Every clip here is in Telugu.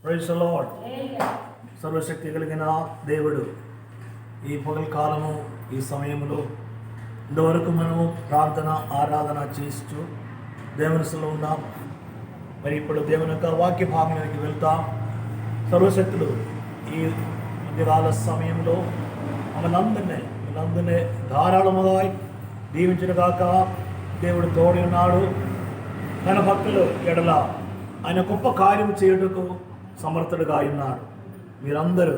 Praise the lord. సర్వశక్తి కలిగిన దేవుడు ఈ పగలు కాలము ఈ సమయంలో ఇంతవరకు మనము ప్రార్థన ఆరాధన చేస్తూ దేవునిలో ఉన్నాం. మరి ఇప్పుడు దేవుని యొక్క వాక్య భాగంలోకి వెళ్తాం. సర్వశక్తుడు ఈ మధ్యకాల సమయంలో మనందరినీ ధారాళముగా దీవించిన గాక. దేవుడు తోడి ఉన్నాడు. తన భక్తులు ఎడల ఆయన గొప్ప కార్యం చేయుటకు సమర్థుడుగా ఉన్నాడు. మీరందరూ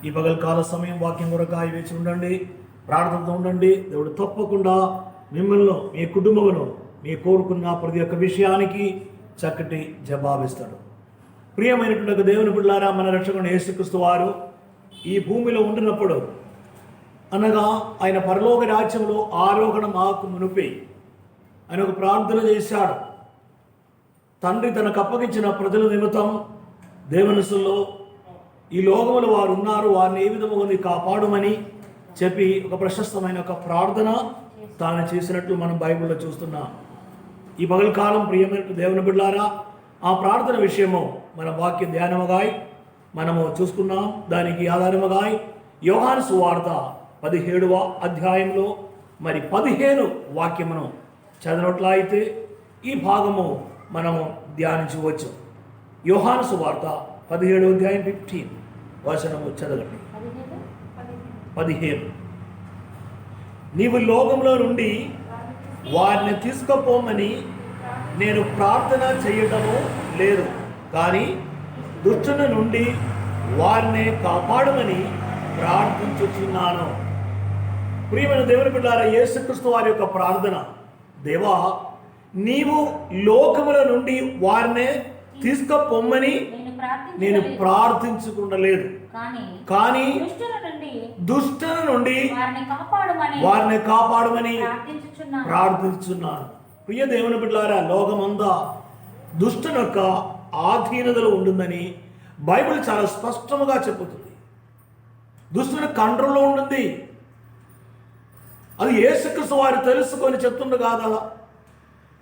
ఈ పగలకాల సమయం వాక్యం కొరకాయ వేచి ఉండండి, ప్రార్థనతో ఉండండి. దేవుడు తప్పకుండా మిమ్మల్ని, మీ కుటుంబమును, మీ కోరుకున్న ప్రతి ఒక్క విషయానికి చక్కటి జవాబిస్తాడు. ప్రియమైనటువంటి దేవుని బిడ్డలారా, మన రక్షకుడు యేసుక్రీస్తు వారు ఈ భూమిలో ఉండినప్పుడు, అనగా ఆయన పరలోక రాజ్యంలో ఆరోహణం ఆకు మునిపి ఆయన ఒక ప్రార్థన చేశాడు. తండ్రి తనకు అప్పగించిన ప్రజల నిమిత్తం దేవునిలో ఈ లోకములు వారు ఉన్నారు, వారిని ఏ విధముగా కాపాడమని చెప్పి ఒక ప్రశస్తమైన ఒక ప్రార్థన తాను చేసినట్లు మనం బైబిల్లో చూస్తున్నాం. ఈ పగల కాలం ప్రియమైన దేవుని బిడ్డలారా, ఆ ప్రార్థన విషయము మన వాక్య ధ్యానముగాయి మనము చూసుకున్నాం. దానికి ఆధారముగాయి యోహాను సువార్త 17వ అధ్యాయంలో మరి 15 వాక్యమును చదివినట్లయితే ఈ భాగము మనము ధ్యానించవచ్చు. యోహాను సువార్త 17వ అధ్యాయం 15 వచనము చదవండి. 15 నీవు లోకంలో నుండి వారిని తీసుకుపోమని నేను ప్రార్థన చేయటము లేదు, కానీ దుష్టుని నుండి వారిని కాపాడమని ప్రార్థించుచున్నాను. ప్రియమైన దేవుని బిడ్డలారా, యేసుక్రీస్తు వారి యొక్క ప్రార్థన, దేవా నీవు లోకముల నుండి వారిని తీసుకుపోమ్మని నేను ప్రార్థించుకుంటలేదు, కానీ దుష్టుల నుండి వారిని కాపాడమని ప్రార్థించున్నాను. ప్రియ దేవుని బిడ్డలారా, లోకమంతా దుష్టుని యొక్క ఆధీనతలో ఉంటుందని బైబిల్ చాలా స్పష్టముగా చెబుతుంది. దుష్టుని కంట్రోల్లో ఉంటుంది. అది యేసుక్రీస్తు వారు తెలుసుకొని చెప్తుండ్రు కాదా?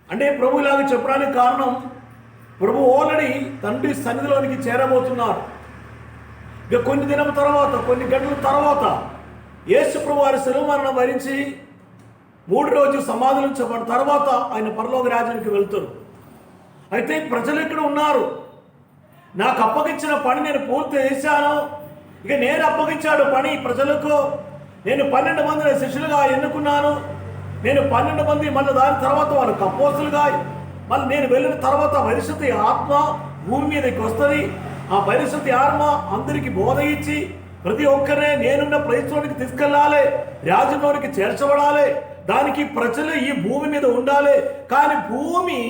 అంటే ప్రభు ఇలాగ చెప్పడానికి కారణం, ప్రభు ఆల్రెడీ తండ్రి సన్నిధిలోనికి చేరబోతున్నారు. ఇక కొన్ని దినం తర్వాత, కొన్ని గంటల తర్వాత యేసు ప్రభు వారి శిలువ మరణం భరించి 3 రోజులు సమాధించబడిన తర్వాత ఆయన పరలోక రాజ్యానికి వెళ్తారు. అయితే ప్రజలు ఇక్కడ ఉన్నారు. నాకు అప్పగించిన పని నేను పూర్తి చేశాను. ఇక నేను అప్పగించాడు పని ప్రజలకు. నేను 12 మందిని శిష్యులుగా ఎన్నుకున్నాను. నేను 12 మంది, మళ్ళీ దాని తర్వాత వారు అపోస్తలుగా, మళ్ళీ నేను వెళ్ళిన తర్వాత పరిశుద్ధ ఆత్మ భూమి మీదకి వస్తుంది. ఆ పరిశుద్ధ ఆత్మ అందరికీ బోధ ఇచ్చి ప్రతి ఒక్కరినే నేనున్న ప్రదేశంలోనికి తీసుకెళ్ళాలి, రాజ్యంలోనికి చేర్చబడాలి. దానికి ప్రజలు ఈ భూమి మీద ఉండాలి. కానీ భూమి,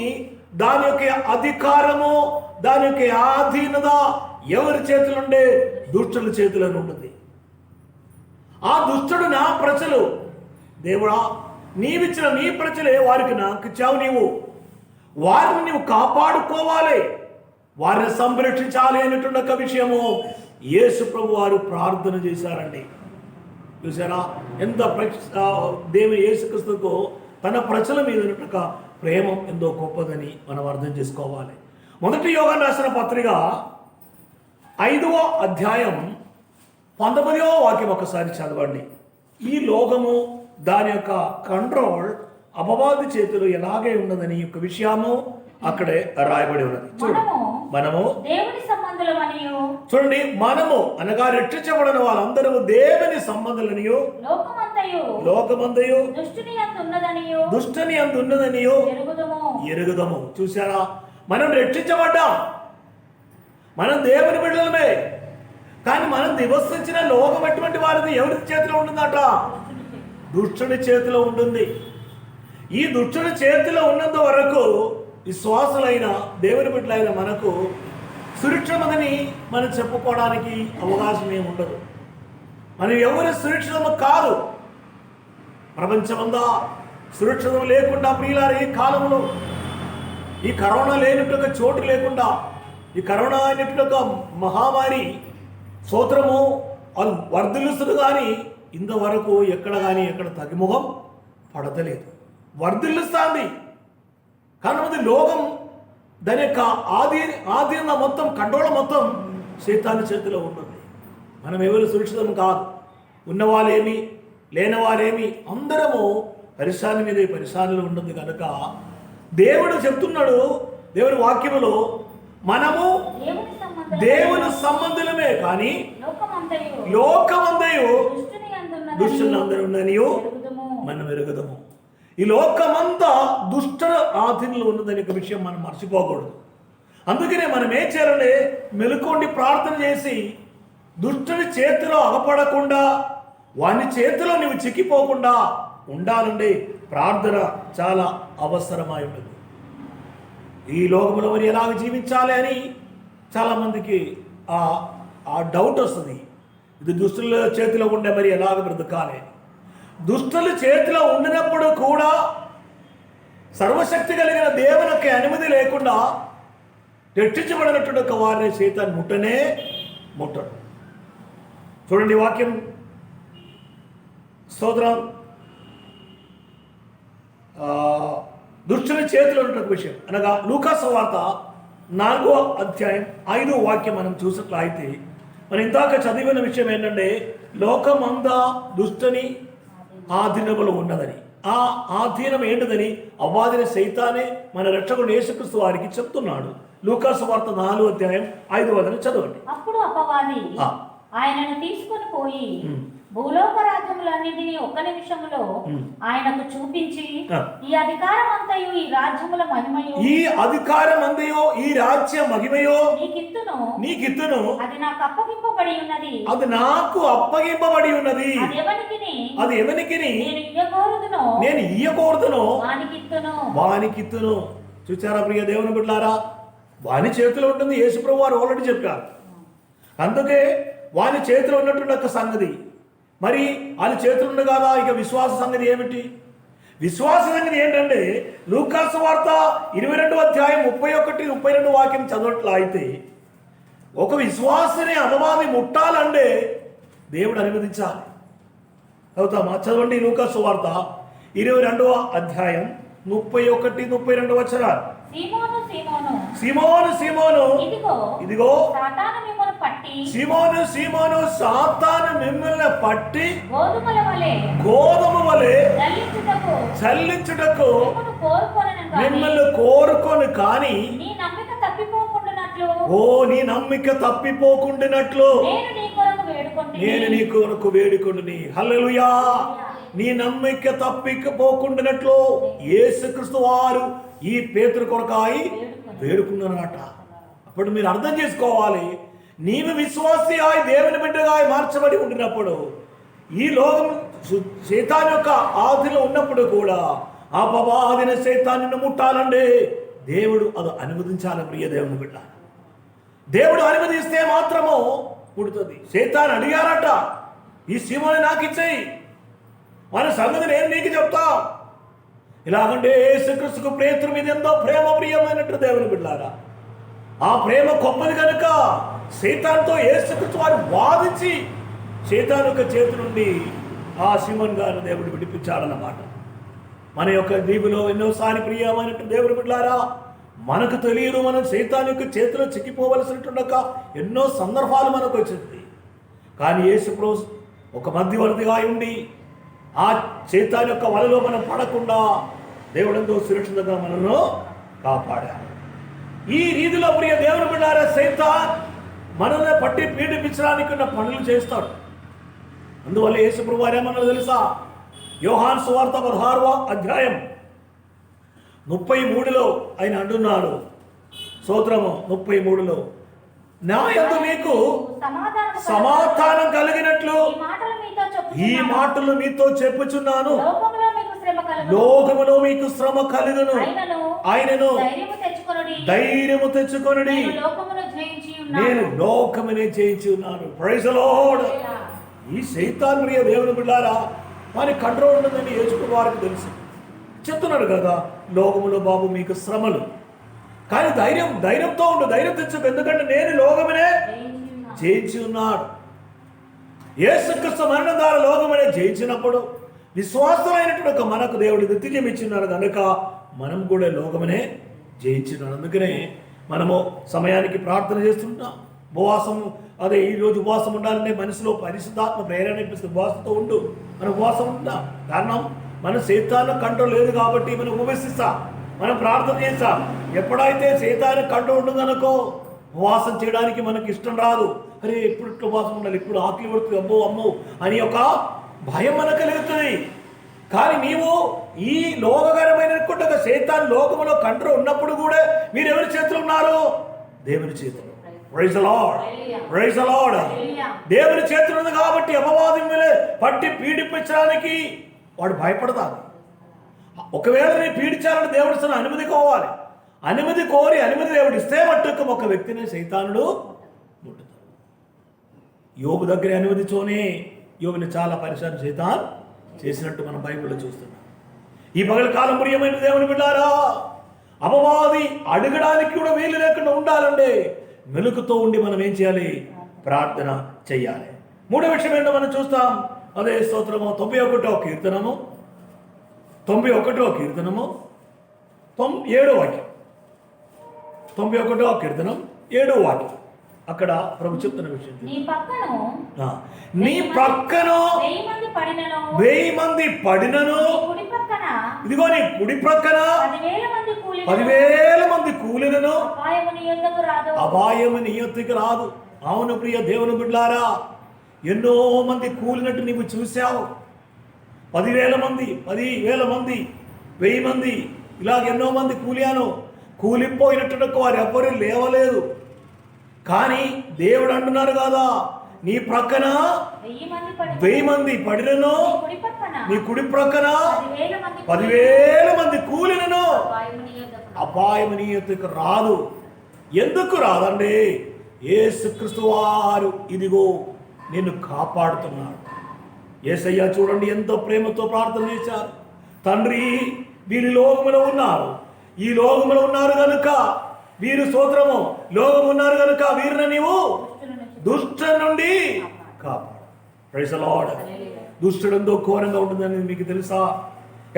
దాని యొక్క అధికారము, దాని యొక్క ఆధీనత ఎవరి చేతిలో ఉండే? దుష్టుల చేతిలో ఉంటుంది. ఆ దుష్టుడు నా ప్రజలు. దేవుడా, నీవిచ్చిన నీ ప్రజలే వారికి నాకు ఇచ్చావు. నీవు వారిని నీవు కాపాడుకోవాలి, వారిని సంరక్షించాలి అనేటువంటి ఒక విషయము యేసు ప్రభు వారు ప్రార్థన చేశారండి. చూసారా ఎంత దేవుని యేసుక్రీస్తుకు తన ప్రజల మీద ఉన్నటువంటి ప్రేమ ఎంతో గొప్పదని మనం అర్థం చేసుకోవాలి. మొదటి యోహాను రాసిన పత్రిక 5వ అధ్యాయం 19వ వాక్యం ఒకసారి చదవండి. ఈ లోకము, దాని యొక్క కంట్రోల్ అపవాది చేతులు ఎలాగే ఉన్నదని యొక్క విషయము అక్కడే రాయబడి ఉన్నది. మనము దేవుని సంబంధులమనియు, చూడండి, మనము అనగా రక్షించబడిన వాళ్ళందరూ దేవుని సంబంధులనియు, లోకమంతయు దుష్టుని యందు ఉన్నదనియు ఎరుగుదము. చూసారా, మనం రక్షించబడ్డాం, మనం దేవుని బిడ్డలమే. కానీ మనం నివసించిన లోకం ఎటువంటి వారిది ఎవరి చేతిలో ఉంటుందట? దుష్టుడి చేతిలో ఉంటుంది. ఈ దుష్టుడి చేతిలో ఉన్నంత వరకు విశ్వాసులైన దేవుని బిడ్డలైన మనకు సురక్షితమని మనం చెప్పుకోవడానికి అవకాశం ఏమి ఉండదు. మనం ఎవరు సురక్షితము కాదు. ప్రపంచమంతా సురక్షితం లేకుండా ప్రియులారా, ఈ కాలంలో ఈ కరోనా లేనట్టుగా చోటు లేకుండా, ఈ కరోనా అనేటువంటి మహామారి స్తోత్రము వర్ధిల్లుస్తుంది. కానీ ఇంతవరకు ఎక్కడ తగ్గిముఖం పడతలేదు, వర్ధిల్లుస్తుంది. కానీ లోకం దాని యొక్క ఆధీన మొత్తం కంట్రోల్ మొత్తం సైతాను చేతిలో ఉంటుంది. మనం ఎవరు సురక్షితం కాదు. ఉన్నవాళ్ళేమి లేనివారేమి అందరము పరిశాని మీద పరిశానిలో ఉంటుంది కనుక దేవుడు చెప్తున్నాడు దేవుని వాక్యములో, మనము దేవుని సంబంధులమే కానీ లోకమందయు దుష్టులందరూ మనం ఎరుగుదము. ఈ లోకమంతా దుష్ట ఆధీనంలో ఉన్నదని ఒక విషయం మనం మర్చిపోకూడదు. అందుకనే మనం ఏం చేయాలంటే మెలుకోండి ప్రార్థన చేసి దుష్టుని చేతిలో అగపడకుండా, వాని చేతిలో నువ్వు చిక్కిపోకుండా ఉండాలండి. ప్రార్థన చాలా అవసరమై ఉంటుంది. ఈ లోకంలో మరి ఎలాగ జీవించాలి అని చాలామందికి ఆ డౌట్ వస్తుంది. ఇది దుష్టుల చేతిలో ఉండే మరి ఎలాగ బ్రతకాలి. దుష్టుల చేతిలో ఉండినప్పుడు కూడా సర్వశక్తి కలిగిన దేవునికి అనుమతి లేకుండా రక్షించబడినటువంటి వారిని సైతాను ముట్టడు. చూడండి వాక్యం, స్తోత్రం. దుష్టుని చేతిలో ఉన్న విషయం అనగా లూకా సువార్త 4వ అధ్యాయం 5వ వాక్యం మనం చూసినట్లయితే, మనం ఇందాక చదివిన విషయం ఏంటంటే లోకమంతా దుష్టుని ఆధీనములో ఉన్నదని. ఆ ఆధీనం ఏంటిదని అవ్వాదిన సైతానే మన రక్షకుడు యేసుక్రీస్తు వారికి చెప్తున్నాడు. లూకా సువార్త 4వ అధ్యాయం 5వ వచనం చదవండి. అప్పుడు అపవాది ఆయనను తీసుకొని పోయి భూలోక రాజ్యములన్నిటినీ ఒక్క నిమిషములో ఆయనకు చూపించి, ఈ అధికారం అంతయు ఈ రాజ్యముల మహిమయో, ఈ అధికారం అంతయో ఈ రాజ్య మహిమయో నీకిత్తును, అది నాకు అప్పగింపబడి ఉన్నది, అది నాకు అప్పగింపబడి ఉన్నది, అది ఎవనికి నేను ఇయ్యకూడదునో వానికిత్తును. చూచారా ప్రియ దేవుని బిడ్డలారా, వాని చేతిలో ఉంటుంది. యేసుప్రభు వారు ఆల్రెడీ చెప్పారు. అందుకే వాని చేతిలో ఉన్నటువంటి ఒక సంగతి, మరి వాళ్ళ చేతులు ఉంది కదా. ఇక విశ్వాస సంగతి ఏమిటి? విశ్వాస సంగతి ఏంటంటే లూకా సువార్త 22వ అధ్యాయం 31, 32 వాక్యం చదవట్లయితే, ఒక విశ్వాసని అపవాది ముట్టాలంటే దేవుడు అనుమతించాలి. అవుతామా? చదవండి లూకా సువార్త 22వ అధ్యాయం 31, 32 వచనాలు. సీమోను ఇదిగో సీమోను సాతాను మిమ్మల్ని పట్టి గోధుమ వలె చల్లించుటకు మిమ్మల్ని కోరుకొని కానీ నీ నమ్మిక తప్పిపోకుండానట్లు నేను నీ కొరకు వేడుకొంటిని. హల్లెలూయా. నీ నమ్మిక తప్పిపోకుండానట్లు యేసుక్రీస్తు వారు ఈ పేతురు కొరకాయి వేడుకున్నారట. అప్పుడు మీరు అర్థం చేసుకోవాలి, నీవు విశ్వాసి అయి దేవుని బిడ్డగా మార్చబడి ఉండినప్పుడు, ఈ లోకం సైతాను యొక్క ఆధీనంలో ఉన్నప్పుడు కూడా అపవాదిన సైతాన్ని ముట్టాలండి దేవుడు అది అనుమతించాలి. ప్రియ దేవుని బిడ్డ, దేవుడు అనుమతిస్తే మాత్రము ముడుతుంది. సైతాను అడిగారట, ఈ సీమోని నాకు ఇచ్చేయి, మన సంగతి నేను నీకు చెప్తా. ఇలాగంటే యేసుక్రీస్తుకు పేతురు మీద ఎంతో ప్రేమ ప్రియమైనట్టు దేవుని బిడ్డలారా, ఆ ప్రేమ గొప్పది కనుక సైతానుతో యేసుక్రీస్తు వారు వాదించి సైతాను యొక్క చేతి నుండి ఆ సీమోన్ గారు దేవుడు విడిపించాడన్నమాట. మన యొక్క దీవులో ఎన్నోసారి ప్రియమైనట్టు దేవుని బిడ్డలారా, మనకు తెలియదు మనం సైతాను యొక్క చేతిలో చిక్కిపోవలసినట్టు ఎన్నో సందర్భాలు మనకు వచ్చింది. కానీ యేసు ప్రభు ఒక మధ్యవర్తిగా ఉండి ఆ సైతాను యొక్క వలలో మనం పడకుండా దేవుడంతో సురక్షితంగా మనల్ని కాపాడారు. ఈ రీతిలో ప్రియ దేవుని బిడ్డలారా, సైతాన్ మనల్ని పట్టి పీడిపించడానికి ఉన్న పనులు చేస్తాడు. అందువల్ల యేసు ప్రభు వారు ఏమన్నా తెలుసా? యోహాను సువార్త 16వ అధ్యాయం 33లో ఆయన అంటున్నాడు, స్తోత్రము 33లో, నా యందు మీకు సమాధానం కలిగినట్లు ఈ మాటలు మీతో చెప్పుచున్నాను, లోకములో మీకు శ్రమ కలుగును, ఆయనను ధైర్యము తెచ్చుకొనుడి, నేను లోకమునే జయించి ఉన్నాను. Praise the lord. ఈ సైతాన్ ప్రియ దేవుని బిడ్డలారా, వారి కంట్రోల్ ఉంటుందని యేసు వారికి తెలుసు. చెప్తున్నాడు కదా, లోకములో బాబు మీకు శ్రమలు, కానీ ధైర్యంతో ఉండు, ధైర్యం తెచ్చుకో, ఎందుకంటే నేను లోకమునే జయించి ఉన్నాడు. యేసుక్రీస్తు మరణం ద్వారా లోకమునే జయించినప్పుడు విశ్వాసమైనటువంటి మనకు దేవుడు నిత్యం ఇచ్చినాడు కనుక మనం కూడా లోకమునే జయించినాడు. అందుకనే మనము సమయానికి ప్రార్థన చేస్తుంటాం. ఉపవాసం, అదే ఈరోజు ఉపవాసం ఉండాలంటే మనసులో పరిశుద్ధాత్మ ప్రేరణ ఇప్పిస్తుంది. ఉపవాసంతో ఉండు, మనం ఉపవాసం ఉంటాం. కారణం మన సైతాను కంట్రోల్ లేదు కాబట్టి మనం ఉపవసిస్తాం, మనం ప్రార్థన చేస్తాం. ఎప్పుడైతే సైతాను కంట్రోల్ ఉంటుందనుకో ఉపవాసం చేయడానికి మనకి ఇష్టం రాదు. అరే ఎప్పుడు ఇట్లా ఉపవాసం ఉండాలి, ఇప్పుడు ఆకలి పడుతుంది, అమ్మో అమ్మో అని ఒక భయం మనకు కలుగుతుంది. కానీ నీవు ఈ లోకకరమైన సైతాన్ లోకములో కంట్రోల్ ఉన్నప్పుడు కూడా మీరు ఎవరి చేతులు ఉన్నారు? దేవుని చేతులు. Praise the lord, praise the lord. దేవుని చేతులు ఉంది కాబట్టి అపవాదం పట్టి పీడిపించడానికి వాడు భయపడతాడు. ఒకవేళ నేను పీడించాలని దేవుడు తన అనుమతి కోవాలి. అనుమతి కోరి అనుమతి దేవుడు ఇస్తే మట్టుకు ఒక వ్యక్తిని సైతానుడు ముట్టుతాడు. యోబు దగ్గర అనుమతితోనే యోబుని చాలా పరిశాన్ సైతాన్ చేసినట్టు మనం బైబిల్లో చూస్తున్నాం. ఈ పగల కాలం ప్రియమైన దేవుని బిడ్డారా, అపవాది అడగడానికి కూడా వీలు లేకుండా ఉండాలంటే మెలుకుతో ఉండి మనం ఏం చేయాలి? ప్రార్థన చెయ్యాలి. మూడో విషయం ఏంటో మనం చూస్తాం. అదే స్తోత్రము 91వ కీర్తనము 7వ వాక్యం. 91వ కీర్తనం 7వ వాక్యం. అక్కడ ప్రభు చెప్తున్న విషయం, నీ ప్రక్కన 1000 మంది పడినను, ఇదిగో నీ కుడి ప్రక్కన 10,000 మంది కూలినను అపాయము నీ యొద్దకు రాదు. అవును ప్రియ దేవుని బిడ్డలారా, ఎన్నో మంది కూలినట్టు నీవు చూశావు. 10,000 మంది, 10,000 మంది, 1000 మంది, ఇలాగ ఎన్నో మంది కూలాను. కూలిపోయినట్టు వారు ఎవ్వరూ లేవలేదు. కానీ దేవుడు అంటున్నారు కదా, నీ ప్రక్కన 1000 మంది పడినను, నీ కుడి ప్రక్కన 10,000 మంది కూలినను అపాయము నీ యొద్దకు రాదు. ఎందుకు రాదండి? యేసుక్రీస్తు వారు ఇదిగో నిన్ను కాపాడుతున్నాడు. యేసయ్య చూడండి ఎంతో ప్రేమతో ప్రార్థన చేశారు. తండ్రి, వీరి లోకములో ఉన్నారు, ఈ లోకములో ఉన్నారు కనుక వీరు స్తోత్రము లోకము ఉన్నారు కనుక వీరిని నీవు దుష్ట నుండి కాపాడు. Praise the lord. దుష్టుడు ఎంతో ఘోరంగా ఉంటుందని మీకు తెలుసా?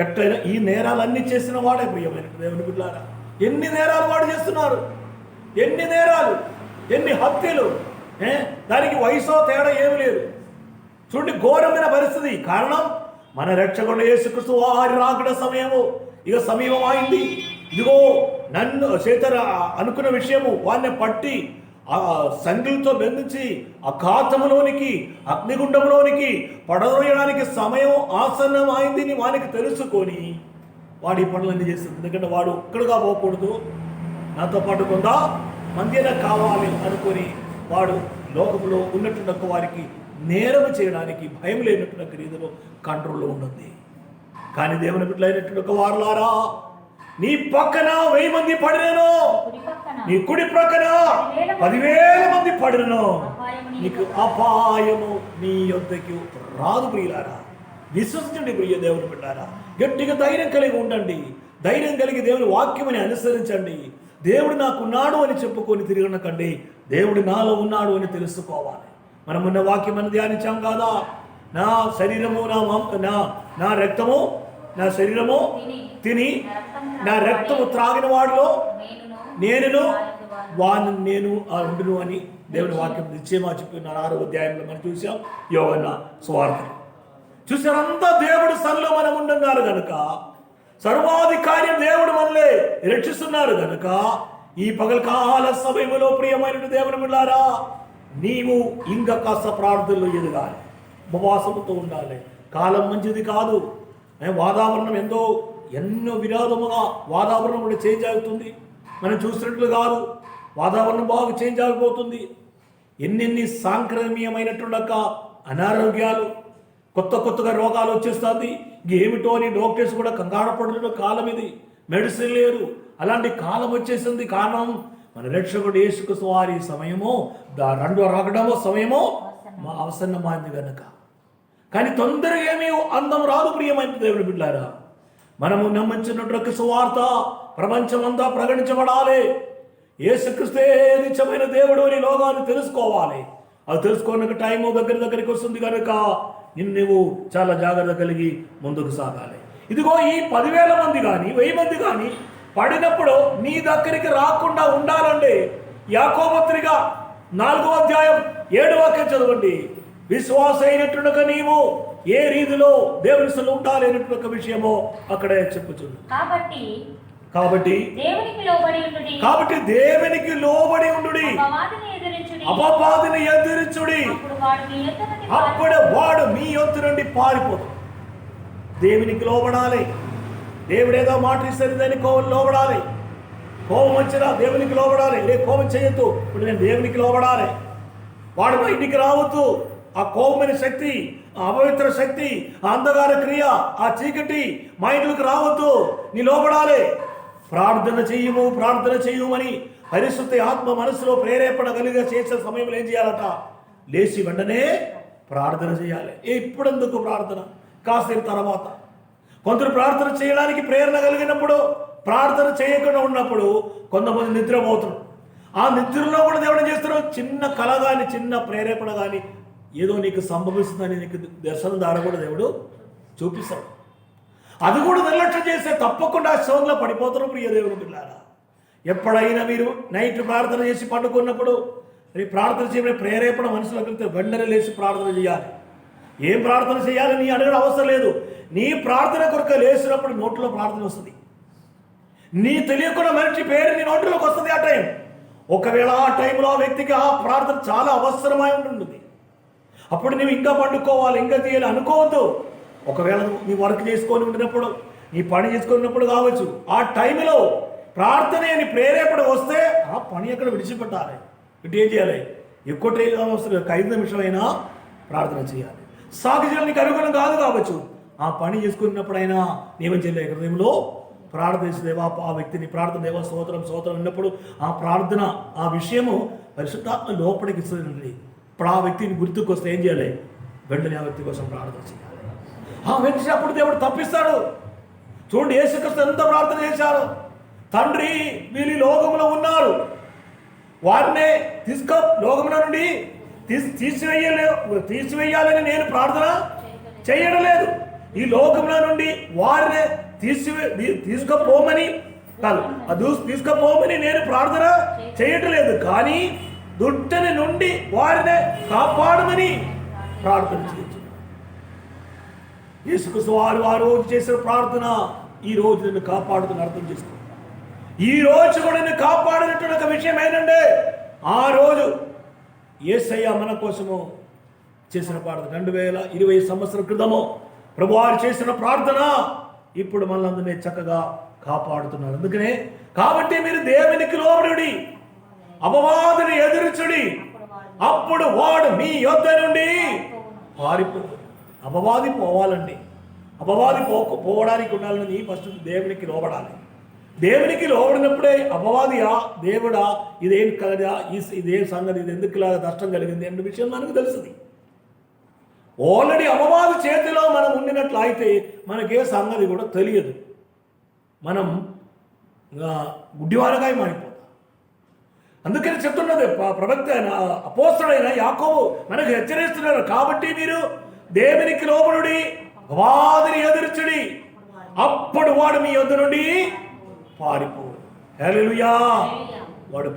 ఎట్టయినా ఈ నేరాలన్నీ చేసిన వాడే ప్రియమైన దేవుని బిడ్డలారా. ఎన్ని నేరాలు వాడు చేస్తున్నారు, ఎన్ని నేరాలు, ఎన్ని హత్యలు. దానికి వయసో తేడా ఏమి లేదు. చూడండి ఘోరమైన పరిస్థితి. కారణం మన రక్షకుడు యేసుక్రీస్తు వారి రాకడ సమయము ఇక సమీపమైంది. ఇదిగో నన్ను చేతర అనుకున్న విషయము వారిని పట్టి ఆ సంఖ్యలతో బంధించి అఘాతములోనికి అగ్నిగుండంలోనికి పడదోయడానికి సమయం ఆసన్నం అయింది వానికి తెలుసుకొని వాడి పనులన్నీ చేస్తుంది. ఎందుకంటే వాడు ఒక్కడుగా పోకూడదు, నాతో పాటు కొంత మంది కావాలి అనుకొని వాడు లోకంలో ఉన్నట్టున్న వారికి నేరం చేయడానికి భయం లేనట్టున్న రీతిలో కంట్రోల్లో ఉంటుంది. కానీ దేవుని బిడ్డలైనటువంటి వారులారా, నీ పక్కన 1000 మంది పడినను, నీ కుడి ప్రక్కన 10,000 మంది పడినను నీకు అపాయము నీ యొద్దకు రాదు. ప్రియులారా, విశ్వసించండి ప్రియ దేవుని బిడ్డారా. గట్టిగా ధైర్యం కలిగి ఉండండి. ధైర్యం కలిగి దేవుని వాక్యమని అనుసరించండి. దేవుడు నాకున్నాడు అని చెప్పుకొని తిరగనకండి. దేవుడు నాలో ఉన్నాడు అని తెలుసుకోవాలి. మనం ఉన్న వాక్యం అని ధ్యానించాం కాదా? నా శరీరము నా రక్తము నా శరీరము తిని నా రక్తము త్రాగిన వాడిలో నేను ఉండును అని దేవుని వాక్యం నిశ్చయమా చెప్పినారు. 6వ అధ్యాయంలో మనం చూసాం. యోహన్న సువార్త చూసారంతా దేవుడు సన్నిలో మనం ఉంటున్నారు కనుక, సర్వాధికారి దేవుడు మనల్ని రక్షిస్తున్నారు కనుక ఈ పగలకాల సమయంలో ప్రియమైన దేవుని బిడ్డలారా, నీవు ఇంకా కాస్త ప్రార్థనలో ఎదగాలి, ఉపవాసముతో ఉండాలి. కాలం మంచిది కాదు. వాతావరణం ఎన్నో విరోధముగా వాతావరణం కూడా చేంజ్ అవుతుంది. మనం చూసినట్లు కాదు, వాతావరణం బాగా చేంజ్ అయిపోతుంది. ఎన్నెన్ని సాంక్రమ్యమైనటువంటి అనారోగ్యాలు, కొత్తగా రోగాలు వచ్చేస్తుంది. ఏమిటో అని డాక్టర్స్ కూడా కంగారు పడుతున్న కాలం ఇది. మెడిసిన్ లేదు, అలాంటి కాలం వచ్చేసింది. కారణం మన రక్షకుడు యేసుక్రీస్తు వారి సమయము, రెండో రాకడమో సమయమో అవసరమైంది కనుక. కానీ తొందరగా ఏమీ అందం రాదు ప్రియమైన దేవుని బిడ్డలారా. మనము నమ్మించినటువంటి సువార్త ప్రపంచమంతా ప్రకటించబడాలి. యేసుక్రీస్తే నిత్యమైన దేవుడు అని లోకాన్ని తెలుసుకోవాలి. అది తెలుసుకోవడానికి టైము దగ్గరికి వస్తుంది కనుక నువ్వు చాలా జాగ్రత్త కలిగి ముందుకు సాగాలి. ఇదిగో ఈ 10,000 మంది కానీ 1000 మంది కానీ పడినప్పుడు నీ దగ్గరికి రాకుండా ఉండాలండి. యాకోబు పత్రిక 4వ అధ్యాయం 7వ వాక్యం చదవండి. విశ్వాస అయినట్టుగా నీవు ఏ రీతిలో దేవుని సన్నిధిలో ఉండాలి అనేటువంటి విషయమో అక్కడే చెప్పుచుంది. కాబట్టి దేవునికి లోబడి ఉండుడి, అపవాదిని ఎదిరించుడి, అప్పుడు వాడు మీ యొద్ద నుండి పారిపోతాడు. దేవునికి లోబడాలి. దేవుడు ఏదో మాట ఇస్తే దానికి లోబడాలి. కోపం వచ్చినా దేవునికి లోబడాలి. కోపం చేయొద్దు, ఇప్పుడు నేను దేవునికి లోబడాలి. వాడు మా ఇంటికి రావద్దు. ఆ కోపమైన శక్తి, ఆ అపవిత్ర శక్తి, ఆ అంధకార క్రియ, ఆ చీకటి మా ఇంట్లోకి రావద్దు. నీ లోబడాలి. ప్రార్థన చెయ్యమని పరిశుద్ధ ఆత్మ మనసులో ప్రేరేపణ కలిగా చేసే సమయంలో ఏం చేయాలట? లేచి వెంటనే ప్రార్థన చేయాలి. ఇప్పుడెందుకు ప్రార్థన? కాసేపు తర్వాత. కొందరు ప్రార్థన చేయడానికి ప్రేరణ కలిగినప్పుడు, ప్రార్థన చేయకుండా ఉన్నప్పుడు కొంతమంది నిద్రపోతారు. ఆ నిద్రలో కూడా దేవుడు చేస్తారు. చిన్న కళ కానీ, చిన్న ప్రేరేపణ కానీ ఏదో నీకు సంభవిస్తుందని నీకు దర్శనం ద్వారా కూడా దేవుడు చూపిస్తాడు. అది కూడా నిర్లక్ష్యం చేస్తే తప్పకుండా శోధనలో పడిపోతారు. ప్రియ దేవుని పిల్లారా, ఎప్పుడైనా మీరు నైట్ ప్రార్థన చేసి పండుకున్నప్పుడు ప్రార్థన చేయడం ప్రేరేపణ మనసులో కలిగితే వెంటనే లేచి ప్రార్థన చేయాలి. ఏం ప్రార్థన చేయాలి నీ అడగడం అవసరం లేదు. నీ ప్రార్థన కొరకు లేచినప్పుడు నోట్లో ప్రార్థన వస్తుంది. నీ తెలియకుండా మనిషి పేరు నీ నోట్లోకి వస్తుంది ఆ టైం. ఒకవేళ ఆ టైంలో ఆ వ్యక్తికి ఆ ప్రార్థన చాలా అవసరమై ఉంటుంది. అప్పుడు నువ్వు ఇంకా పండుకోవాలి, ఇంకా చేయాలి అనుకోవద్దు. ఒకవేళ నీ వర్క్ చేసుకొని ఉండినప్పుడు, నీ పని చేసుకున్నప్పుడు కావచ్చు, ఆ టైంలో ప్రార్థన అని ప్రేరేపణ వస్తే ఆ పని ఎక్కడ విడిచిపెట్టాలి. ఇటు ఏం చేయాలి? ఎక్కువ టైం అవసరం, 5 నిమిషమైనా ప్రార్థన చేయాలి. సాగుజీలు నీకు అనుగుణం కాదు కావచ్చు, ఆ పని చేసుకున్నప్పుడైనా నీవేం చేయాలి? హృదయంలో ప్రార్థన దేవా, ఆ వ్యక్తిని ప్రార్థన దేవా స్తోత్రం ఉన్నప్పుడు ఆ ప్రార్థన, ఆ విషయము పరిశుద్ధాత్మ లోపలికి ఇస్తుంది. ఇప్పుడు ఆ వ్యక్తిని గుర్తుకొస్తే ఏం చేయాలి? వెంటనే ఆ వ్యక్తి కోసం ప్రార్థన చేయాలి. ఆ వ్యక్తి అప్పుడు దేవుడు తప్పిస్తాడు. చూడండి, యేసుక్రీస్తు ఎంత ప్రార్థన చేశారు. తండ్రి, వీళ్ళు లోకంలో ఉన్నారు, వారినే లోకంలో నుండి తీసివేయాలని నేను ప్రార్థన చేయడం లేదు. ఈ లోకంలో నుండి వారిని తీసుకుపోమని నేను ప్రార్థన చేయటం లేదు, కానీ దుట్టని నుండి వారిని కాపాడమని ప్రార్థన చేయొచ్చు. యేసుక్రీస్తు వారు ఆ రోజు చేసిన ప్రార్థన ఈ రోజు నిన్ను కాపాడుతున్న అర్థం చేసుకో. ఈ రోజు కూడా నిన్ను కాపాడినటువంటి ఒక విషయం ఏంటంటే, ఆ రోజు యేసయ్య మన కోసము చేసిన ప్రార్థన 2020 సంవత్సరం క్రితము ప్రభువారు చేసిన ప్రార్థన ఇప్పుడు మనల్ని చక్కగా కాపాడుతున్నారు. అందుకనే కాబట్టి మీరు దేవునికి లోబడి అపవాదిని ఎదురించుడి, అప్పుడు వాడు మీ యొద్ద నుండి పారిపో. అపవాది పోవాలండి. అపవాది పోవడానికి ఉండాలని ఫస్ట్ దేవునికి లోబడాలి. దేవునికి లోబడినప్పుడే అపవాదియా దేవుడా ఇదేం కదా, ఇదేం సంగతి, ఇది ఎందుకు ఇలాగ కష్టం కలిగింది అనే విషయం మనకు తెలుస్తుంది. ఆల్రెడీ అపవాది చేతిలో మనం ఉండినట్లు అయితే మనకే సంగతి కూడా తెలియదు. మనం గుడ్డివారగా మారిపోతాం. అందుకని చెప్తున్నది ప్రవక్త అయిన అపోస్తలుడైన యాకోబు మనకు హెచ్చరిస్తున్నారు. కాబట్టి మీరు దేవునికి లోబడి అపవాదిని ఎదుర్చుడి, అప్పుడు వాడు మీ యొద్ద నుండి పారిపోడు. హల్లెలూయా. వాడు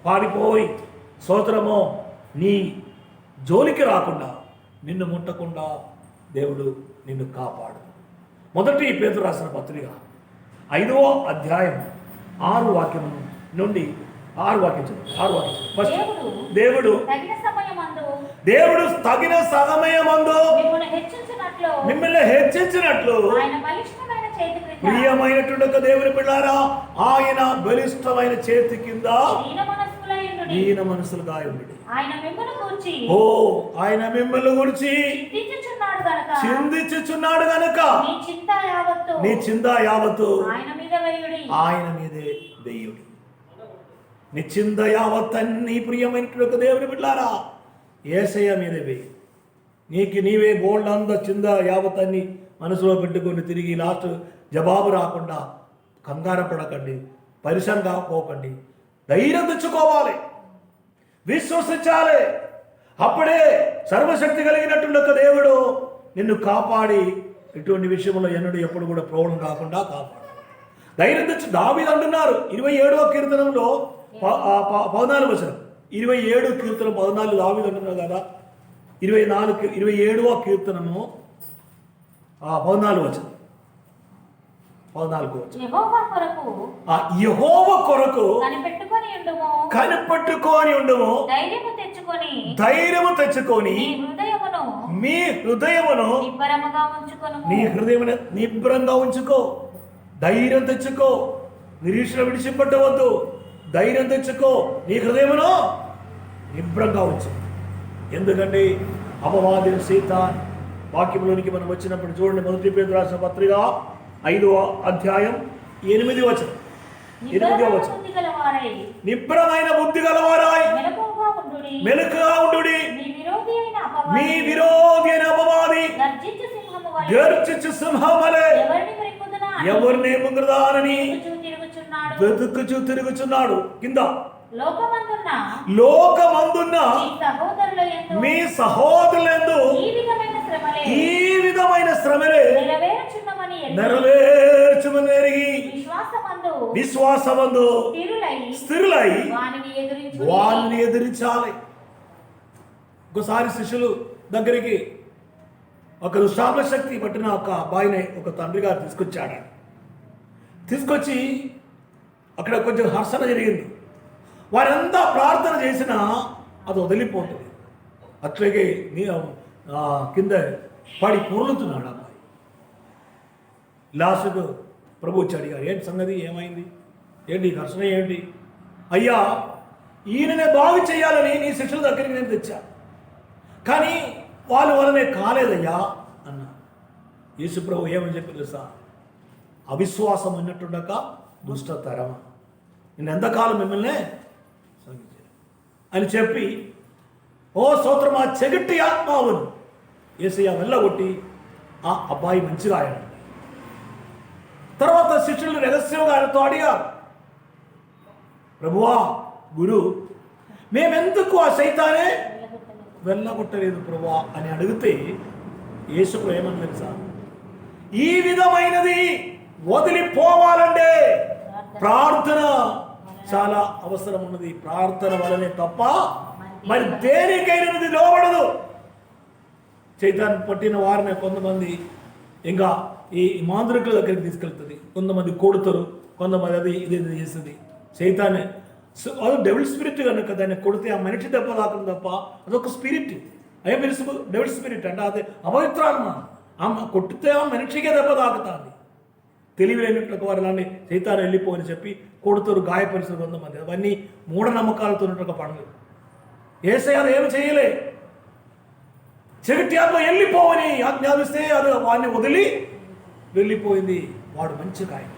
పారిపోయి స్తోత్రమో నీ జోలికి రాకుండా, నిన్ను ముట్టకుండా దేవుడు నిన్ను కాపాడు. మొదటి పేతురు రాసిన పత్రిక 5వ అధ్యాయం 6 వాక్యం నుండి 6 వాక్యం. దేవుడు తగిన సమయమందు మిమ్మల్ని హెచ్చించినట్లు ప్రియమైనటువంటి దేవుని పిల్లారా, ఆయన బలిష్టమైన చేతి కింద దీన మనసులుగా ఉండి ఆయన మిమ్మల్ని గురించి చిందించుచున్నాడు గనక నీ చింత యావత్తు ఆయన మీదే వేయుడి. నీ చింత యావత్తన్ని ప్రియమైనటువంటి దేవుని బిడ్డలారా యేసయ్య మీదే వేయి. నీవే బోల్డ్ అంద చింద యావత్తన్ని మనసులో పెట్టుకొని తిరిగి లాస్ట్ జవాబు రాకుండా కంగారు పడకండి, పరిశ్రమ కాకపోకండి. ధైర్యం తెచ్చుకోవాలి, విశ్వసించాలి. అప్పుడే సర్వశక్తి కలిగినటువంటి ఒక దేవుడు నిన్ను కాపాడి ఇటువంటి విషయంలో ఎన్నడూ ఎప్పుడు కూడా ప్రాబ్లం కాకుండా కాపాడు. ధైర్యం తెచ్చు దావీదు అంటున్నారు 27వ కీర్తనంలో 14వ వచనం, 27 కీర్తనం 14 దావీదు అంటున్నారు కదా, 27వ కీర్తనము 14వ వచనం. యెహోవా కొరకు కనిపెట్టుకొని ఉండుము, ధైర్యము తెచ్చుకొని మీ హృదయమును నిబ్బరంగా ఉంచుకో. ధైర్యం తెచ్చుకో, నిరీక్షణ విడిచిపెట్టవద్దు. ధైర్యం తెచ్చుకో, నీ హృదయమును నిబ్బరంగా ఉంచు. ఎందుకంటే అపవాది సైతాన్ వాక్యంలోనికి మనం వచ్చినప్పుడు చూడండి, 1 పేతురు రాసిన పత్రిక 5వ అధ్యాయం 8వ వచనం. నిబ్బరమైన బుద్ధి గలవారాయ్ మెలకుగా ఉండుడి, మీ విరోధి అయిన అపవాది గర్జించు సింహం వలె ఎవరిని ముందుదానని వెతుకుచూ తిరుగుచున్నాడు. కింద లోకమందున్న మీ సహోదరులందు ఈ విధమైన శ్రమలే నెరవేర్చుమని ఎరిగి విశ్వాసమందు స్థిరులై వారిని ఎదిరించాలి. ఒకసారి శిష్యులు దగ్గరికి ఒక దుష్టాత్మ శక్తి పట్టిన ఒక అబ్బాయిని ఒక తండ్రి గారు తీసుకొచ్చి అక్కడ కొంచెం హర్షణ జరిగింది. వారంతా ప్రార్థన చేసినా అది వదిలిపోతుంది. అట్లాగే కింద పడి పొర్లుతున్నాడు అబ్బాయి. లాస్ట్కు ప్రభు వచ్చి అడిగారు, ఏంటి సంగతి, ఏమైంది, ఏంటి ఘర్షణ ఏంటి? అయ్యా, ఈయననే బాగు చేయాలని నీ శిష్యుల దగ్గరికి నేను తెచ్చా, కానీ వాళ్ళ వలనే కాలేదయ్యా అన్న. యేసు ప్రభు ఏమని చెప్పి తెలుసా? అవిశ్వాసం అన్నట్టుండక దుష్టతరమా, నేను ఎంతకాలం మిమ్మల్ని అని చెప్పి, ఓ స్తోత్రమా చెగట్టి ఆత్మావును యేసయ్య వెళ్ళగొట్టి ఆ అబ్బాయి మంచిగా ఆయన. తర్వాత శిష్యులు రహస్యంగా ఆయనతో అడిగారు, ప్రభువా గురు, మేమెందుకు ఆ సైతానే వెళ్ళగొట్టలేదు ప్రభువా అని అడిగితే యేసు ఏమని తెలుసా? ఈ విధమైనది వదిలిపోవాలంటే ప్రార్థన చాలా అవసరం ఉన్నది. ప్రార్థన వలనే తప్ప మరి దేనికైనది లోబడదు. చైతన్యం పట్టిన వారిని కొంతమంది ఇంకా ఈ మాంత్రికుల దగ్గరికి తీసుకెళ్తుంది, కొంతమంది కొడుతారు, కొంతమంది అది ఇది చేస్తుంది. చైతాన్య అది డెవిల్ స్పిరిట్ కనుక దాన్ని కొడితే ఆ మనిషి దెబ్బ తాకుండా తప్ప అదొక స్పిరిట్. అయ్యే తెలుసు డెవిల్ స్పిరిట్ అంటే అది అపవిత్రాత్మ. కొట్టితే ఆ మనిషికే దెబ్బ తాకుతుంది. తెలివిలేనట్టు వారు అలాంటి చైతాన్ని వెళ్ళిపోని చెప్పి కొడుతారు, గాయపరిచిన కొంతమంది. అవన్నీ మూఢనమ్మకాలతో ఉన్నట్టు పనులు. యేసయ్య ఏమి చేయలే, చెగటి ఆత్మ వెళ్ళిపోవని ఆజ్ఞాపిస్తే అది వాడిని వదిలి వెళ్ళిపోయింది. వాడు మంచి గాయం.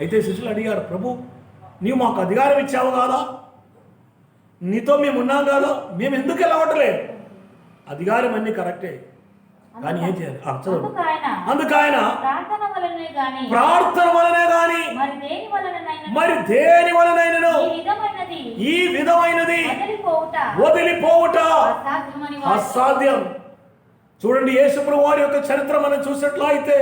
అయితే శిష్యులు అడిగారు, ప్రభు నీవు మాకు అధికారం ఇచ్చావు కాదా, నీతో మేము ఉన్నాం కాదా, మేము ఎందుకు వెళ్ళవట్లేదు? అధికారం అన్ని కరెక్టే, కానీ ఏం చేయాలి? అందుకు ఆయన ప్రార్థన వలనే గాని మరి దేని వలనైనను ఈ విధమైనది వదిలిపోవుట అసాధ్యం. చూడండి, యేసుప్రభువు వారి యొక్క చరిత్ర మనం చూసినట్లయితే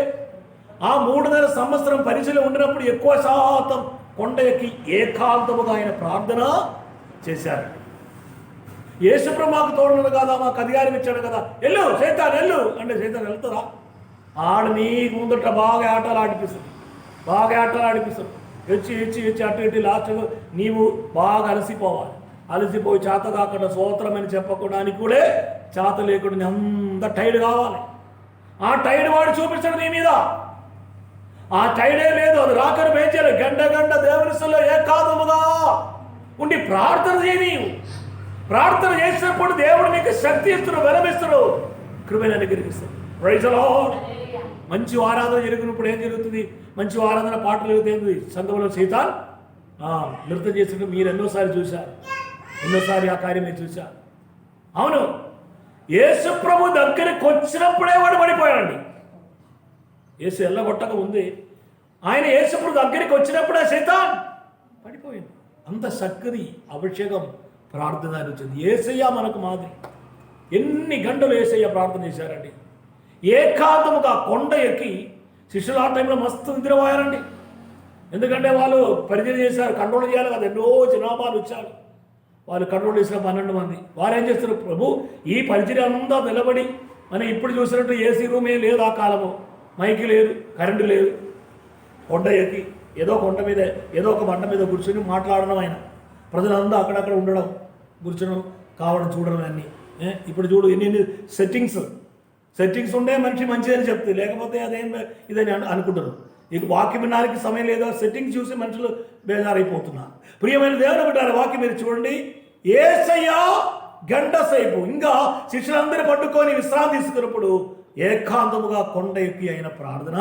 ఆ 3.5 సంవత్సరం పరిచయం ఉండినప్పుడు ఎక్కువ శాతం కొండ ఎక్కి ఏకాంతముగా ఆయన ప్రార్థన చేశారు. యేసుప్రభు మాకు తోడున్నాడు కదా, మాకు అధికారం ఇచ్చాడు కదా, వెళ్ళు సైతాన్ వెళ్ళు అంటే సైతాన్ వెళ్తారా? ఆడు నీకు ముందట బాగా ఆటలు ఆడిపిస్తుంది, హెచ్చి అటు ఇటు లాస్ట్ నీవు బాగా అలసిపోయి చేత కాకుండా స్తోత్రమని చెప్పుకోవడానికి కూడా చేత లేకుండా అంత టైర్డ్ కావాలి. ఆ టైర్డ్ వాడు చూపించడు నీ మీద. ఆ టైర్డే లేదు, అది రాకను పెంచాలి. గంట దేవునిలో ఏకాదముగా ఉండి ప్రార్థన చేయని. ప్రార్థన చేసినప్పుడు దేవుడు నీకు శక్తి ఇస్తాడు, బలమిస్తాడు, కృపను అనుగ్రహిస్తాడు. Praise the lord. మంచి ఆరాధన జరిగినప్పుడు ఏం జరుగుతుంది? మంచి ఆరాధన పాటలు జరుగుతుంది. సంఘంలో సైతాన్ నృత్యం చేసినట్టు మీరు ఎన్నోసారి చూశారు, ఎన్నోసారి ఆ కార్యం మీరు చూశారు. అవును, యేసు ప్రభు దగ్గరికి వచ్చినప్పుడే వాడు పడిపోయాడండి. యేసు ఎల్లగొట్టక ఉంది, ఆయన యేసు ప్రభు దగ్గరికి వచ్చినప్పుడే సైతాన్ పడిపోయింది. అంత చక్కని అభిషేకం ప్రార్థన వచ్చింది. యేసయ్య మనకు మాదిరి. ఎన్ని గంటలు యేసయ్య ప్రార్థన చేశారండి. ఏకాంతముగా కొండ ఎక్కి శిష్యులు ఆ టైంలో మస్తు నిద్రపోయారండి. ఎందుకంటే వాళ్ళు పరిచయం చేశారు, కంట్రోల్ చేయాలి కదా. ఎన్నో జనాభాలు వచ్చారు, వాళ్ళు కంట్రోల్ చేసిన 12 మంది. వారు ఏం చేస్తారు, ప్రభు ఈ పరిచయం అంతా నిలబడి, మనం ఇప్పుడు చూసినట్టు ఏసీ రూమ్ ఏం లేదు ఆ కాలము, మైకి లేదు, కరెంటు లేదు, కొండ ఎక్కి ఏదో కొండ మీద ఏదో ఒక బండ మీద కూర్చొని మాట్లాడడం, ఆయన ప్రజలంతా అక్కడక్కడ ఉండడం, కూర్చోడం, కావడం, చూడడం అన్నీ. ఇప్పుడు చూడు ఎన్ని సెట్టింగ్స్ ఉండే మనిషి మంచిదని చెప్తే, లేకపోతే అదేం ఇదని అనుకుంటారు. ఇక వాక్యం వినడానికి సమయం లేదో సెట్టింగ్స్ చూసి మనుషులు బేజారైపోతున్నారు. ప్రియమైన దేవుని బిడ్డలారా, వాక్యం మీరు చూడండి, యేసయ్య గంట సేపు ఇంకా శిష్యులందరూ పట్టుకొని విశ్రాంతి తీసుకున్నప్పుడు ఏకాంతముగా కొండ ఎక్కి అయిన ప్రార్థన.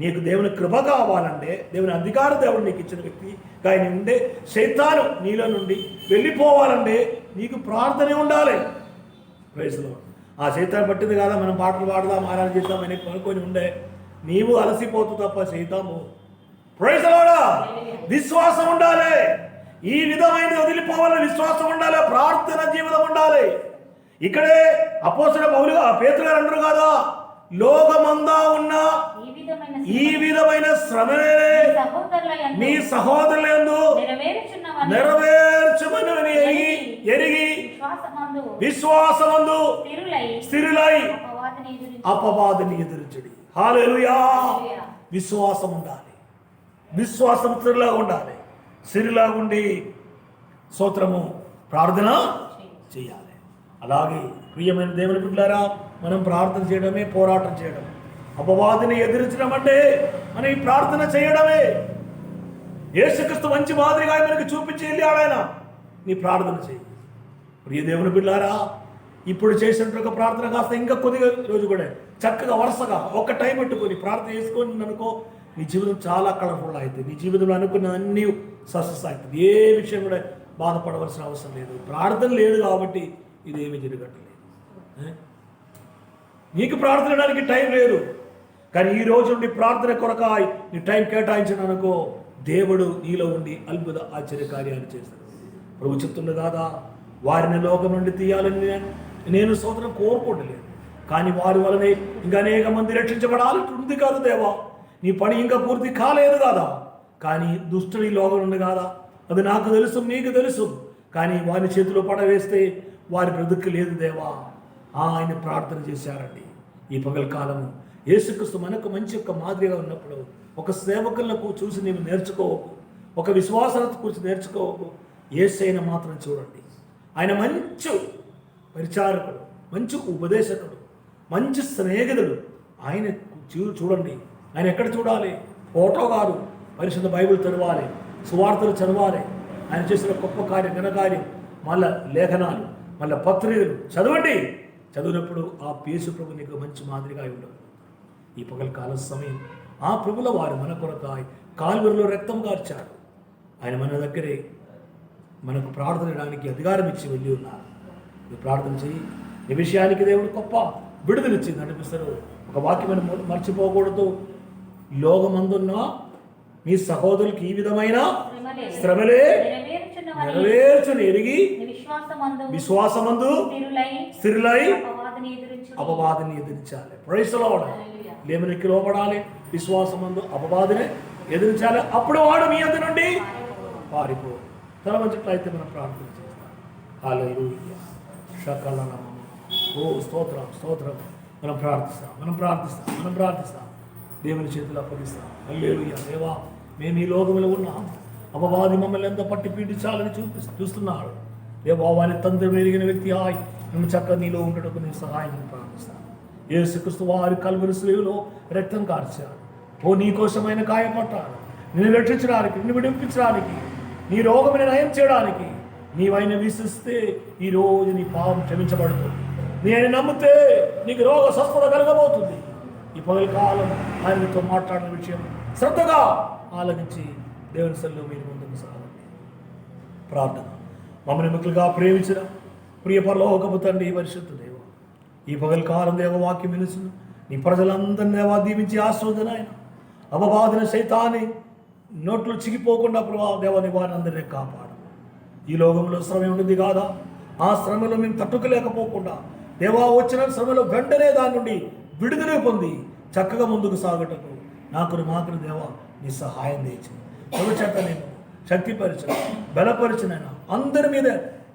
నీకు దేవుని కృప కావాలంటే, దేవుని అధికార దేవుడు నీకు ఇచ్చిన వ్యక్తి ఆయన ఉండే శైతాను నీలో నుండి వెళ్ళిపోవాలంటే నీకు ప్రార్థనే ఉండాలి. Praise lord. ఆ శైతాన్ని పట్టింది కదా మనం పాటలు పాడదాం, ఆరాధన చేద్దాం అని కొనుక్కొని ఉండే, నీవు అలసిపోతు తప్ప శైతాము. Praise lord. విశ్వాసం ఉండాలి, ఈ విధమైన వదిలిపోవాలని విశ్వాసం ఉండాలి, ప్రార్థన జీవితం ఉండాలి. ఇక్కడే అపోస్తలుడైన పౌలు పేతురు గారు అంటారు కదా, లోకమందా ఉన్న ఈ విధమైన శ్రమనే మీ సహోదరులందు నెరవేర్చుమని ఎరిగి విశ్వాసమందు స్థిరులై అపవాదిని ఎదురించుడి. హల్లెలూయా. విశ్వాసం ఉండాలి, విశ్వాసం స్థిరులాగా ఉండాలి. స్థిరులాగా ఉండి స్తోత్రము ప్రార్థన చేయాలి. అలాగే ప్రియమైన దేవుని బిడ్డలారా, మనం ప్రార్థన చేయడమే పోరాటం చేయడం. అపవాదిని ఎదిరించడం అంటే మనం ఈ ప్రార్థన చేయడమే. యేసుక్రీస్తు మంచి మాదిరిగా మనకి చూపించి వెళ్ళాడు ఆయన. నీ ప్రార్థన చేయి. ప్రియ దేవుని బిడ్డలారా, ఇప్పుడు చేసినట్టు ప్రార్థన కాస్త ఇంకా కొద్దిగా రోజు కూడా చక్కగా వరుసగా ఒక టైం పెట్టుకొని ప్రార్థన చేసుకొని అనుకో, నీ జీవితం చాలా కలర్ఫుల్ అవుతుంది. నీ జీవితంలో అనుకున్న అన్నీ సక్సెస్ అవుతుంది. ఏ విషయం కూడా బాధపడవలసిన అవసరం లేదు. ప్రార్థన లేదు కాబట్టి ఇదేమీ జరగట్లేదు. నీకు ప్రార్థనడానికి టైం లేదు, కానీ ఈ రోజు నుండి ప్రార్థన కొరకాయి నీ టైం కేటాయించిన అనుకో, దేవుడు నీలో ఉండి అద్భుత ఆశ్చర్య కార్యాలు చేస్తాడు. ప్రభు చెప్తుంది కాదా, వారిని లోకం నుండి తీయాలని నేను స్తోత్రం కోరుకోవట్లేదు, కానీ వారి వలనే ఇంకా అనేక మంది రక్షించబడాలి ఉంది కాదు దేవా. నీ పని ఇంకా పూర్తి కాలేదు కాదా, కానీ దుష్టుని లోకం ఉంది కాదా, అది నాకు తెలుసు, నీకు తెలుసు. కానీ వారి చేతిలో పడవేస్తే వారి బ్రతుకు లేదు దేవా. ఆయన ప్రార్థన చేశారండి. ఈ పగల కాలము యేసుక్రీస్తు మనకు మంచి ఒక మాదిరిగా ఉన్నప్పుడు ఒక సేవకులకు చూసి నీవు నేర్చుకోవకు, ఒక విశ్వాసాన్ని కూర్చి నేర్చుకోవకు. యేసయ్యను మాత్రం చూడండి. ఆయన మంచి పరిచారకుడు, మంచి ఉపదేశకుడు, మంచి స్నేహితుడు. ఆయన చూడండి. ఆయన ఎక్కడ చూడాలి? ఫోటో కాదు, పరిశుద్ధ బైబిల్ చదవాలి, సువార్తలు చదవాలి. ఆయన చేసిన గొప్ప కార్యం, ఘనకార్యం, మళ్ళా లేఖనాలు, మళ్ళీ పత్రికలు చదవండి. చదివినప్పుడు ఆ యేసు ప్రభు నీకు మంచి మాదిరిగా ఉండదు. ఈ పగల కాల సమయం ఆ ప్రభుల వారు మన కొరకు కాల్వరిలో రక్తం కార్చాడు. ఆయన మన దగ్గరే మనకు ప్రార్థన చేయడానికి అధికారం ఇచ్చి వెళ్ళి ఉన్నారు. నువ్వు ప్రార్థన చేయి. ఈ విషయానికి దేవుడు గొప్ప విడుదలిచ్చింది అనిపిస్తారు. ఒక వాక్యమైన మర్చిపోకూడదు. లోకమందున్న మీ సహోదరులకి ఈ విధమైన శ్రమలే నెరవేర్చుని ఎరిగి విశ్వాసమందు స్థిరులై అపవాదిని ఎదిరించాలి. Praise the Lord. లేమనికి లోపడాలి, విశ్వాసమందు అపవాదిని ఎదిరించాలి. అప్పుడు వాడు మీ అందు నుండి పారిపో. తల వంచినట్లయితే మనం ప్రార్థన చేస్తాం. హల్లెలూయా. శకలనమ. ఓ స్తోత్రం, స్తోత్రం. మనం ప్రార్థిస్తాం. దేవుని చేతులు అప్పగిస్తాం. హల్లెలూయా. దేవా, మేము ఈ లోకంలో ఉన్నాం. అపవాది మమ్మల్ని ఎంత పట్టి పీడించాలని చూస్తున్నాడు. దేవా, వారి తండ్రి మెరిగిన వ్యక్తి మేము చక్కగా నీలో ఉండటకు నేను సహాయం ప్రార్థిస్తాను. యేసుక్రీస్తు వారి కల్వరి శిలువలో రక్తం కార్చాడు. ఓ నీ కోసమైన గాయపడ్డాడు. నిన్ను రక్షించడానికి, నిన్ను విడిపించడానికి, నీ రోగముని నయం చేయడానికి. నీవైన విశ్వసిస్తే ఈరోజు నీ పాపం క్షమించబడుతుంది. నేను నమ్మితే నీకు రోగ స్వస్థత కలగబోతుంది. ఈ పగల కాలం ఆయనతో మాట్లాడిన విషయం శ్రద్ధగా ఆలకించి దేవుని సన్నిధిలో మీరు ముందుకు సాగండి. ప్రార్థన. మమ్మల్ని మిక్కులుగా ప్రేమించిన ప్రియ పరలోకపు తండ్రి, పరిశుద్ధ దేవ, ఈ పగల కాలం దేవ వాక్యం వినుసు నీ ప్రజలందరినీ దేవా దీవించి ఆశ్రవదన. ఆయన అపవాదిన సైతాన్ని నోట్లు చిగిపోకుండా ప్రభావ దేవాన్ని వారిని అందరినీ కాపాడు. ఈ లోకంలో శ్రమ ఉంటుంది కాదా, ఆ శ్రమలో మేము తట్టుకోలేకపోకుండా దేవా వచ్చిన శ్రమలో వెంటనే దాని నుండి విడుదల పొంది చక్కగా ముందుకు సాగటకు మాకును దేవా నీ సహాయం తెచ్చి ప్రభు చేత నేను శక్తిపరిచిన బలపరిచినైనా అందరి మీద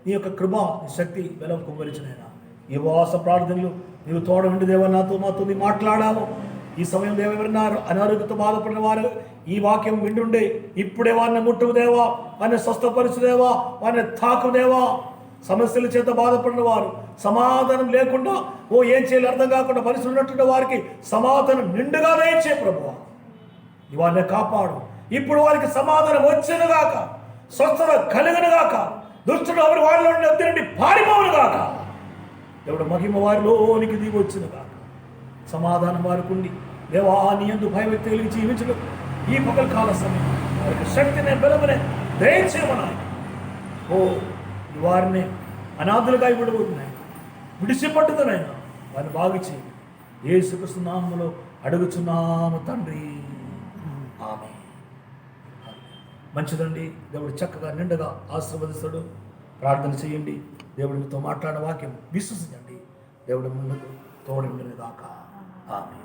నీ యొక్క కృప నీ శక్తి బలం కుమ్మరించినైనా ఈ ఉపవాస ప్రార్థనలు నీవు తోడ ఉండి దేవా నాతో మాతో నీ మాట్లాడావు. ఈ సమయం దేవ ఎవరైనా అనారోగ్యంతో బాధపడిన వారు ఈ వాక్యం వింటుండే ఇప్పుడే వారిని ముట్టుదేవా, వారిని స్వస్థపరచుదేవా, వారిని తాకుదేవా. సమస్యల చేత బాధపడిన వారు సమాధానం లేకుండా ఏం చేయాలి అర్థం కాకుండా పరిస్థితి ఉన్నటువంటి వారికి సమాధానం నిండుగా దయచే ప్రభువా. వారిని కాపాడు. ఇప్పుడు వారికి సమాధానం వచ్చేనుగాక, స్వస్థత కలిగినగాక, దుష్టుడు ఎవరి వారిలో నుండి పారిపోవునుగాక. దేవుడు మహిమ వారిలోనికి దిగి వచ్చినగాక. సమాధానం వారికి ఉండి దేవా నీ యందు భయభక్తి కలిగి జీవించడం ఈ పగల కాల సమయం వారికి శక్తిని బలమనే దయచేయమన్నాయి. వారిని అనాథులుగా విడబోతున్నాయి, విడిచిపట్టుదనైనా వారిని బాగు చేయి. యేసుక్రీస్తు నామములో అడుగుచున్నాము తండ్రి, ఆమేన్. మంచిదండి. దేవుడు చక్కగా నిండుగా ఆశీర్వదిస్తాడు. ప్రార్థన చేయండి. దేవుడు మీతో మాట్లాడిన వాక్యం విశ్వసించండి. దేవుడు ముందుకు తోడు ఉండేదాకా. ఆమేన్.